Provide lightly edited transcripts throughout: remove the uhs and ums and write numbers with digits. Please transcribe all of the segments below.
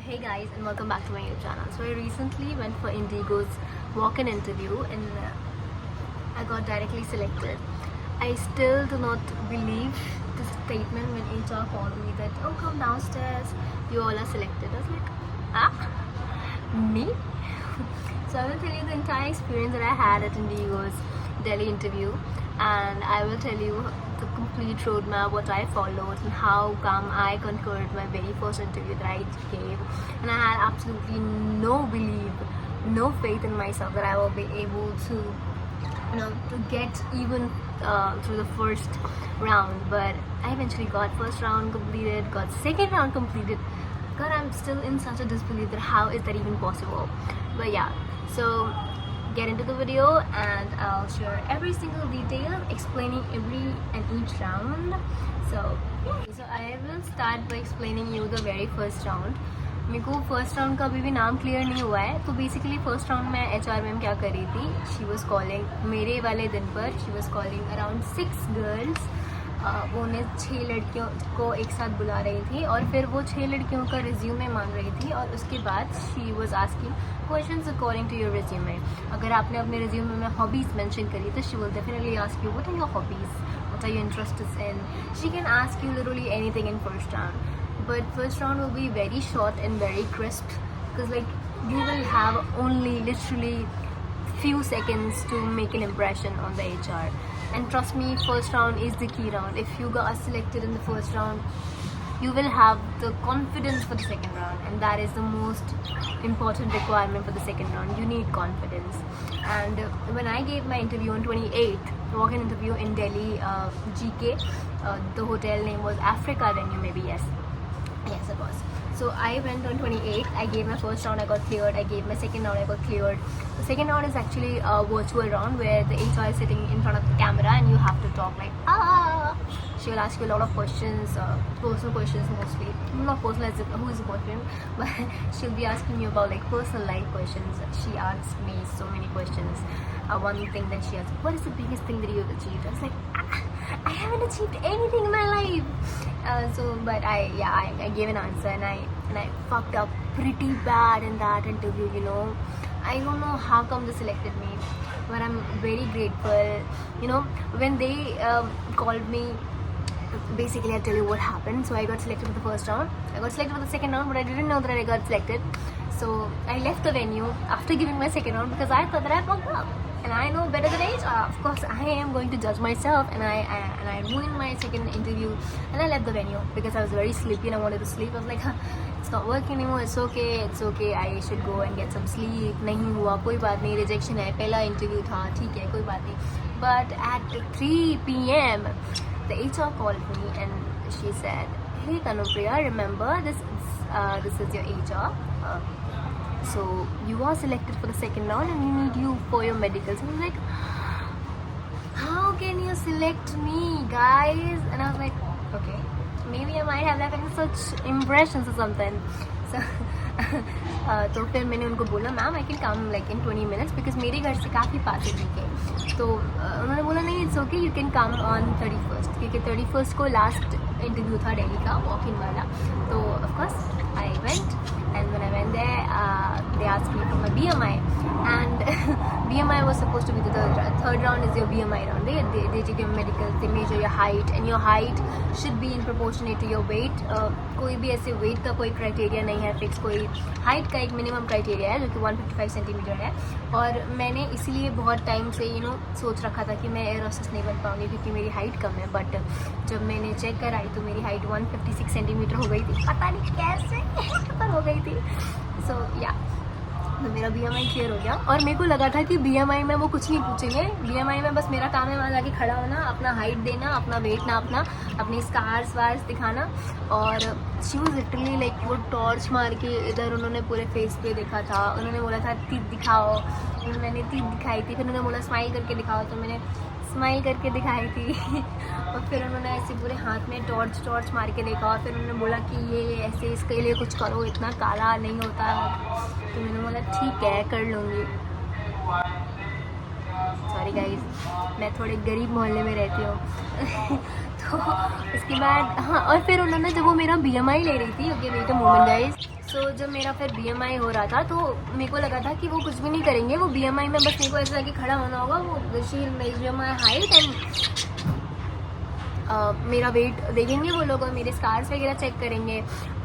Hey guys, and welcome back to my YouTube channel. So I recently went for Indigo's walk-in interview and I got directly selected. I still do not believe the statement when HR called me that, oh, come downstairs, you all are selected. I was like, me? So I will tell you the entire experience that I had at Indigo's Delhi interview, and I will tell you the complete roadmap, what I followed, and how come I conquered my very first interview that I gave. And I had absolutely no belief, no faith in myself that I will be able to, to get even through the first round. But I eventually got first round completed, got second round completed. God, I'm still in such a disbelief that how is that even possible? But yeah, so get into the video and I'll share every single detail explaining every and each round. So yeah, so I will start by explaining you the very first round. मेरे को first round का अभी भी नाम clear नहीं हुआ है. तो बेसिकली फर्स्ट राउंड में HR मैम क्या कर रही थी, शी वॉज कॉलिंग मेरे वाले दिन पर she was calling around 6 girls. वो उन्हें 6 लड़कियों को एक साथ बुला रही थी और फिर वो 6 लड़कियों का रिज्यूमे मांग रही थी और उसके बाद she was asking questions according to your resume. अगर आपने अपने रिज्यूमे में हॉबीज़ मेंशन करी तो she will definitely ask you what are your hobbies, what are your interested in. She can ask you literally anything in first round. But first round will be very short and very crisp because like you will have only literally few seconds to make an impression on the HR. And trust me, first round is the key round. If you got selected in the first round, you will have the confidence for the second round, and that is the most important requirement for the second round. You need confidence. And when I gave my interview on 28th, walk-in interview in Delhi, GK, the hotel name was Africa Venue, maybe. Yes, it was. So I went on 28th. I gave my first round, I got cleared. I gave my second round, I got cleared. The second round is actually a virtual round where the HR is sitting in front of the camera and you have to talk like She will ask you a lot of questions, personal questions mostly. Not personal as in who is the boyfriend, but she'll be asking you about like personal life questions. She asked me so many questions. One thing that she asked, what is the biggest thing that you have achieved? I was like, I haven't achieved anything in my life. But I gave an answer and I fucked up pretty bad in that interview. I don't know how come they selected me, but I'm very grateful. When they called me, basically I'll tell you what happened. So I got selected for the first round. I got selected for the second round, but I didn't know that I got selected. So I left the venue after giving my second round because I thought that I fucked up. And I know better than HR. Of course, I am going to judge myself, and I ruined my second interview, and I left the venue because I was very sleepy and I wanted to sleep. I was like, it's not working anymore. It's okay. I should go and get some sleep. नहीं हुआ, कोई बात नहीं. Rejection है, पहला interview था, ठीक है, कोई बात नहीं. But at 3 p.m, the HR called me and she said, hey Kanupriya, remember this is your HR. So you are selected for the second round and we need you for your medicals. And I was like, how can you select me, guys? And I was like, okay, maybe I might have left such impressions or something. So तो फिर मैंने उनको बोला, ma'am I can come like in 20 minutes because मेरे घर से काफ़ी पास है ठीक. तो उन्होंने बोला नहीं, it's okay, you can come on 31st क्योंकि 31st को लास्ट इंटरव्यू था दिल्ली का वॉक-इन वाला. तो of course I went. And when I went there, they asked me for my BMI, and BMI was supposed to be the third round is your BMI round. They take your medicals, they measure your height, and your height should be in proportionate to your weight. कोई भी ऐसे weight का कोई criteria नहीं है fix. कोई height का एक minimum criteria है जो कि 155 सेंटीमीटर है. और मैंने इसलिए बहुत टाइम से सोच रखा था कि मैं एयर होस्टेस नहीं बन पाऊँगी क्योंकि मेरी हाइट कम है. बट जब मैंने चेक कराई तो मेरी हाइट 156 सेंटीमीटर हो गई थी. पता नहीं कैसे पर हो गई थी. सो तो मेरा BMI क्लियर हो गया. और मेरे को लगा था कि BMI में वो कुछ नहीं पूछेंगे. BMI में बस मेरा काम है वहाँ जाके खड़ा होना, अपना हाइट देना, अपना वेट नापना, अपनी स्कार्स वार्स दिखाना. और शी वाज लिटरली लाइक वो टॉर्च मार के इधर उन्होंने पूरे फेस पे देखा था. उन्होंने बोला था तीत दिखाओ, मैंने तीत दिखाई थी. फिर उन्होंने बोला स्माइल करके दिखाओ, तो मैंने स्माइल करके दिखाई थी. और फिर उन्होंने ऐसे पूरे हाथ में टॉर्च मार के देखा. और फिर उन्होंने बोला कि ये ऐसे इसके लिए कुछ करो, इतना काला नहीं होता. तो मैंने बोला ठीक है, कर लूँगी. सॉरी गाइस, मैं थोड़े गरीब मोहल्ले में रहती हूँ. तो उसके बाद और फिर उन्होंने जब वो मेरा BMI ले रही थी, okay wait a moment guys. So जब मेरा फिर BMI हो रहा था तो मेरे को लगा था कि वो कुछ भी नहीं करेंगे, वो BMI में बस मेरे को ऐसा कि खड़ा होना होगा, वो she measure my height and मेरा वेट देखेंगे वो लोग और मेरे स्कार्स वगैरह चेक करेंगे।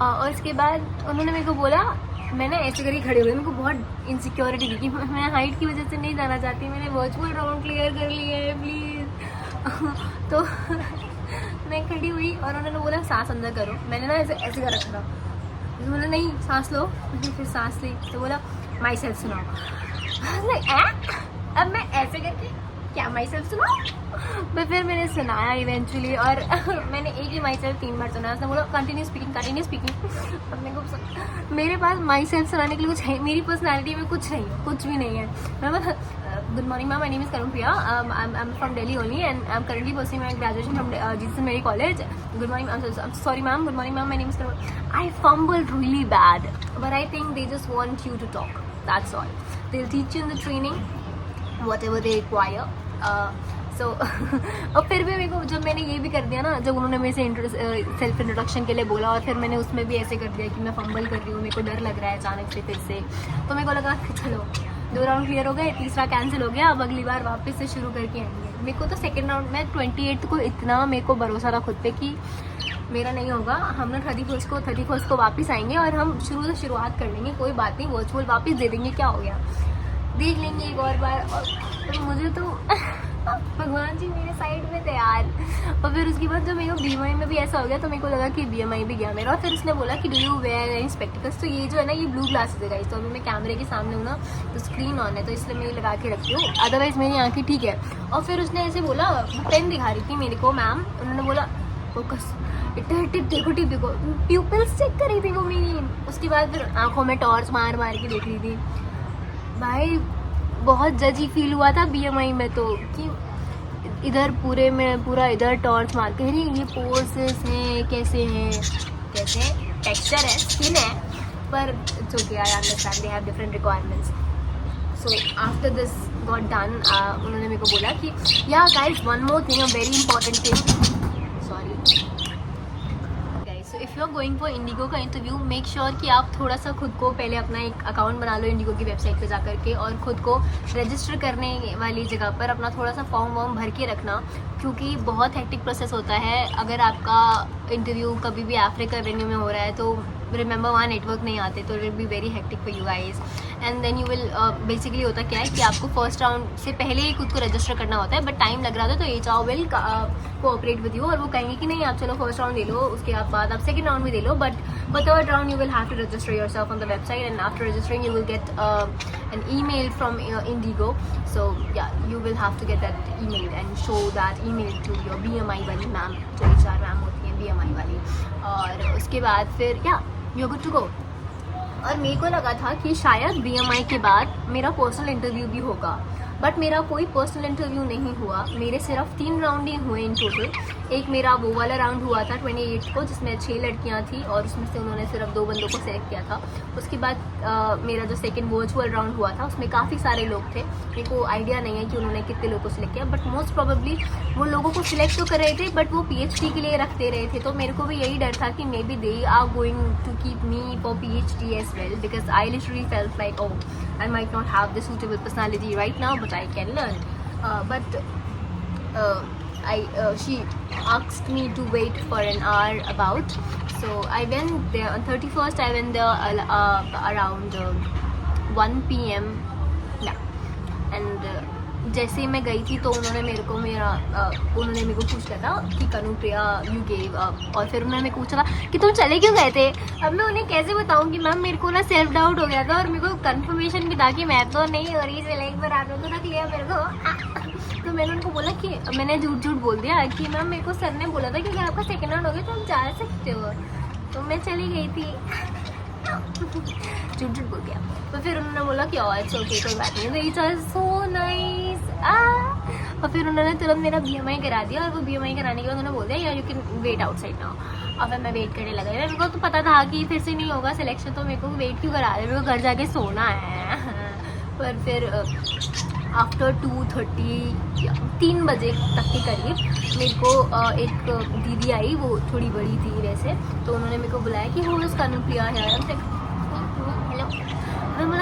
और उसके बाद उन्होंने मेरे को बोला, मैंने ऐसे करके खड़े हुए, मेरे को बहुत इनसिक्योरिटी थी कि मैं हाइट की वजह से नहीं जाना चाहती, मैंने वर्चुअल राउंड क्लियर कर लिया है प्लीज़। तो मैं खड़ी हुई और उन्होंने बोला सांस अंदर करो, मैंने ना ऐसे ऐसे कर रखा था, तो बोला नहीं सांस लो, मैंने फिर सांस ली, तो बोला माई सेल्फ सुनाओ। अब मैं ऐसे करके क्या माई सेल्फ सुनाओ, फिर मैंने सुनाया इवेंचुअली, और मैंने एक ही माई सेल्फ 3 बार सुनाया। उसने बोला कंटिन्यू स्पीकिंग। अब मेरे पास माई सेल्फ सुनाने के लिए कुछ है, मेरी पर्सनैलिटी में कुछ नहीं है, कुछ भी नहीं है। मैं बोला good morning ma'am, my name is Karupriya, I am from Delhi only and I am currently pursuing my graduation from Jesus Mary college. Good morning, sorry ma'am, good morning ma'am, my name is Karupriya. I fumbled really bad, but I think they just want you to talk, that's all. They'll teach you in the training whatever they require. सो और फिर भी मेरे को जब मैंने ये भी कर दिया ना, जब उन्होंने मेरे से सेल्फ इंट्रोडक्शन के लिए बोला और फिर मैंने उसमें भी ऐसे कर दिया कि मैं फंबल कर रही हूँ, मेरे को डर लग रहा है अचानक से फिर से, तो मेरे को लगा कि चलो 2 राउंड क्लियर हो गए, तीसरा कैंसिल हो गया, अब अगली बार वापस से शुरू करके आएंगे। मेरे को तो सेकेंड राउंड में 28 को इतना मेरे को भरोसा था खुद पे कि मेरा नहीं होगा, हम लोग 31 को वापस आएंगे और हम शुरुआत कर लेंगे, कोई बात नहीं, वर्चुअल वापस दे देंगे, क्या हो गया, देख लेंगे एक और बार। और मुझे तो भगवान जी मेरे साइड में थे यार। और फिर उसके बाद जब मेरे को BMI में भी ऐसा हो गया तो मेरे को लगा कि BMI भी गया मेरा। और फिर उसने बोला कि do you wear any spectacles, तो ये जो है ना ये ब्लू ग्लासेस है गाइस, तो अभी मैं कैमरे के सामने हूँ ना तो स्क्रीन ऑन है तो इसलिए मैं लगा के रखती हूँ, अदरवाइज मेरी आँखें ठीक है। और फिर उसने ऐसे बोला, पेन दिखा रही थी मेरे को मैम, उन्होंने बोला फोकस, देखो प्यूपिल्स चेक कर रही थी वो मेरी। उसके बाद फिर आँखों में टॉर्च मार के देख रही थी। भाई बहुत जजी फील हुआ था BMI में तो, कि इधर पूरा इधर टॉर्च मार के ये पोसेस हैं, कैसे टेक्सचर है, स्किन है, पर it's okay, I understand they have different requirements. So after this got done, उन्होंने मेरे को बोला कि yeah guys one more thing, a very important thing, sorry so if you are going for IndiGo का interview, make sure कि आप थोड़ा सा खुद को पहले अपना एक अकाउंट बना लो इंडिगो की वेबसाइट पे जा करके, और खुद को रजिस्टर करने वाली जगह पर अपना थोड़ा सा फॉर्म भर के रखना, क्योंकि बहुत हेक्टिक प्रोसेस होता है। अगर आपका इंटरव्यू कभी भी अफ्रीका वेन्यू में हो रहा है तो रिमेंबर वहाँ नेटवर्क नहीं आते, तो it will be very hectic for you guys. And then you will basically होता क्या है कि आपको फर्स्ट राउंड से पहले ही खुद को रजिस्टर करना होता है, बट टाइम लग रहा था, तो HR will cooperate with you, और वो कहेंगे कि नहीं आप चलो फर्स्ट राउंड दे लो, उसके बाद आप सेकंड राउंड भी दे लो, but for third round you will have to register yourself on the website, and after registering you will get an email from Indigo. So yeah, you will have to get that email and show that email to your BMI वाली ma'am, जो HR ma'am होती है BMI वाली, और उसके बाद फिर you're good to go। और मेरे को लगा था कि शायद BMI के बाद मेरा पर्सनल इंटरव्यू भी होगा, बट मेरा कोई पर्सनल इंटरव्यू नहीं हुआ। मेरे सिर्फ 3 राउंड ही हुए इन टोटल। एक मेरा वो वाला राउंड हुआ था 28 को, जिसमें 6 लड़कियां थी और उसमें से उन्होंने सिर्फ 2 बंदों को सिलेक्ट किया था। उसके बाद मेरा जो सेकंड वर्चुअल राउंड हुआ था उसमें काफ़ी सारे लोग थे, मेरे को आइडिया नहीं है कि उन्होंने कितने लोगों को सिलेक्ट किया, बट मोस्ट प्रोबेबली वो लोगों को सिलेक्ट तो कर रहे थे बट वो PhD के लिए रख दे रहे थे। तो मेरे को भी यही डर था कि maybe they are going to keep me for PhD as well, because I literally felt like oh I might not have the suitable personality right now, but I can learn. She asked me to wait for an hour about. So I went there on 31st. I went there around 1 PM. Yeah, and जैसे ही मैं गई थी तो उन्होंने मेरे को पूछ लिया था कि कनुप्रिया यू गेव अप, और फिर उन्होंने मेरे को पूछा था कि तुम चले क्यों गए थे। अब मैं उन्हें कैसे बताऊं कि मैम मेरे को ना सेल्फ डाउट हो गया था और मेरे को कंफर्मेशन भी था कि मैं तो नहीं हो रही, चले एक बार आने को रख लिया मेरे को। तो मैंने उनको बोला कि मैंने झूठ बोल दिया कि मैम मेरे को सर ने बोला था कि अगर आपका सेकेंड राउंड हो गया तो आप जा सकते हो, तो मैं चली गई थी। झूठ बोल दिया। तो फिर उन्होंने बोला कि इट्स ओके, कोई बात नहीं, तो इट वाज सो नाइस। और फिर उन्होंने तुरंत मेरा BMI करा दिया, और वो BMI कराने के बाद उन्होंने बोल दिया you can wait outside now. और फिर मैं वेट करने लगा। मेरे को तो पता था कि फिर से नहीं होगा सिलेक्शन, तो मेरे को वेट क्यों करा रहे, मेरे को घर जाके सोना है। पर फिर आफ्टर 2:30 3 बजे तक के करीब मेरे को एक दीदी आई, वो थोड़ी बड़ी थी वैसे, तो उन्होंने मेरे को बुलाया कि हो इस कनुप्रिया है।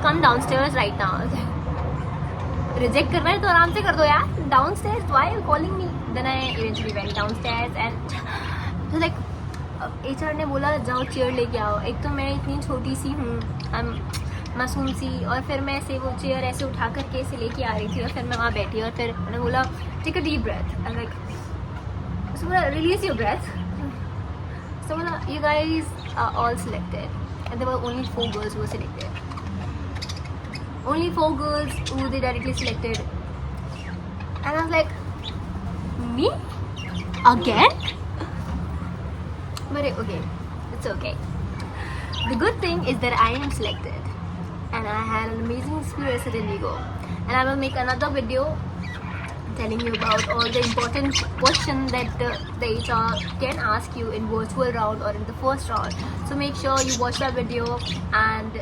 come downstairs right now. Reject करना है तो आराम से कर दो यार. Downstairs, why are you calling me? Then I eventually went downstairs and so like HR ने बोला जाओ चेयर लेके आओ. एक तो मैं इतनी छोटी सी हूँ, मासूम सी, और फिर मैं ऐसे वो चेयर ऐसे उठा करके ऐसे लेके आ रही थी और फिर मैं वहाँ बैठी और फिर उन्होंने बोला take a deep breath. I like, उसने बोला release your breath. So you guys are all selected, and there were only 4 girls who were selected. Only 4 girls who they directly selected, and I was like, me again? But okay, it's okay. The good thing is that I am selected, and I had an amazing experience at Indigo, and I will make another video telling you about all the important questions that the HR can ask you in virtual round or in the first round. So make sure you watch that video and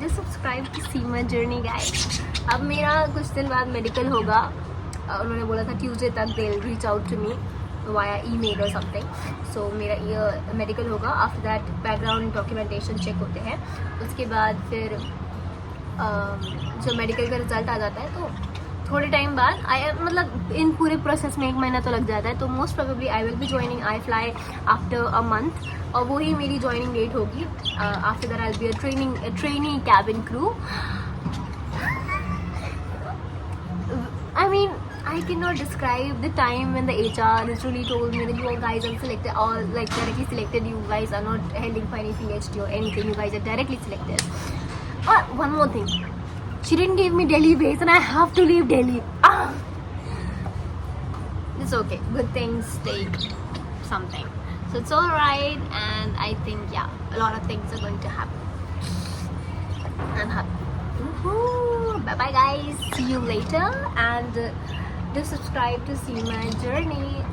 just subscribe to see my journey, guys. अब मेरा कुछ दिन बाद medical होगा. उन्होंने बोला था Tuesday तक they'll reach out to me via email or something. So मेरा ये मेडिकल होगा. After that background documentation check होते हैं. उसके बाद फिर जो मेडिकल का रिजल्ट आ जाता है तो थोड़े टाइम बाद मतलब इन पूरे प्रोसेस में 1 महीना तो लग जाता है. तो most probably I will be joining I fly after a month, और वही मेरी ज्वाइनिंग डेट होगी. After that I will be a trainee cabin crew. I mean, I cannot describe the time when the HR literally told me that you guys are selected, or like directly selected. You guys are not heading for any PhD or anything. You guys are directly selected. One more thing. She didn't give me Delhi base and I have to leave Delhi. It's okay. Good things take something. So it's alright, and I think, yeah, a lot of things are going to happen. I'm happy. Bye bye guys. See you later, and do subscribe to see my journey.